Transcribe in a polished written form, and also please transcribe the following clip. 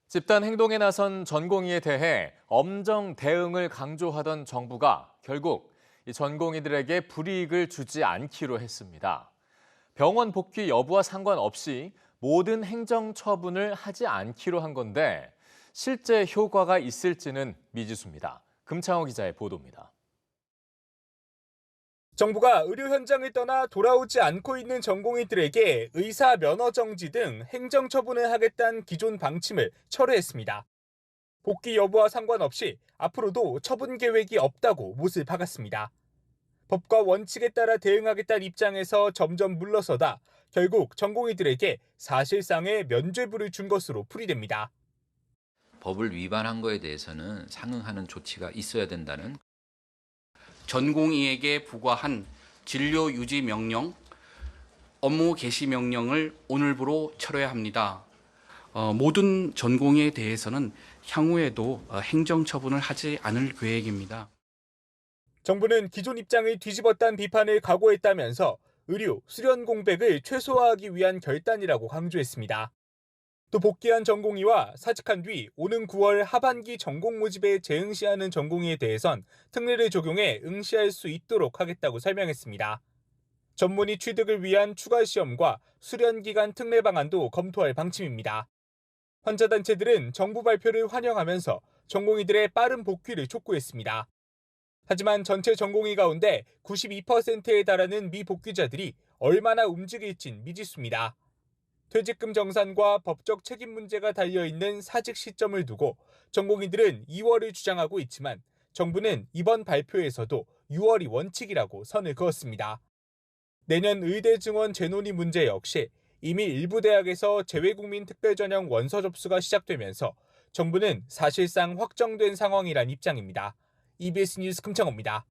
집단 행동에 나선 전공의에 대해 엄정 대응을 강조하던 정부가 결국 이 전공의들에게 불이익을 주지 않기로 했습니다. 병원 복귀 여부와 상관없이 모든 행정 처분을 하지 않기로 한 건데 실제 효과가 있을지는 미지수입니다. 금창호 기자의 보도입니다. 정부가 의료 현장을 떠나 돌아오지 않고 있는 전공의들에게 의사 면허 정지 등 행정 처분을 하겠다는 기존 방침을 철회했습니다. 복귀 여부와 상관없이 앞으로도 처분 계획이 없다고 못을 박았습니다. 법과 원칙에 따라 대응하겠다는 입장에서 점점 물러서다 결국 전공의들에게 사실상의 면죄부를 준 것으로 풀이됩니다. 법을 위반한 거에 대해서는 상응하는 조치가 있어야 된다는 전공의에게 부과한 진료 유지 명령, 업무 개시 명령을 오늘부로 철회합니다. 모든 전공의에 대해서는 향후에도 행정 처분을 하지 않을 계획입니다. 정부는 기존 입장을 뒤집었다는 비판을 각오했다면서 의료, 수련 공백을 최소화하기 위한 결단이라고 강조했습니다. 또 복귀한 전공의와 사직한 뒤 오는 9월 하반기 전공 모집에 재응시하는 전공의에 대해선 특례를 적용해 응시할 수 있도록 하겠다고 설명했습니다. 전문의 취득을 위한 추가 시험과 수련 기간 특례 방안도 검토할 방침입니다. 환자단체들은 정부 발표를 환영하면서 전공의들의 빠른 복귀를 촉구했습니다. 하지만 전체 전공의 가운데 92%에 달하는 미복귀자들이 얼마나 움직일진 미지수입니다. 퇴직금 정산과 법적 책임 문제가 달려있는 사직 시점을 두고 전공의들은 2월을 주장하고 있지만 정부는 이번 발표에서도 6월이 원칙이라고 선을 그었습니다. 내년 의대 증원 재논의 문제 역시 이미 일부 대학에서 재외국민 특별전형 원서 접수가 시작되면서 정부는 사실상 확정된 상황이란 입장입니다. EBS 뉴스 금창호입니다.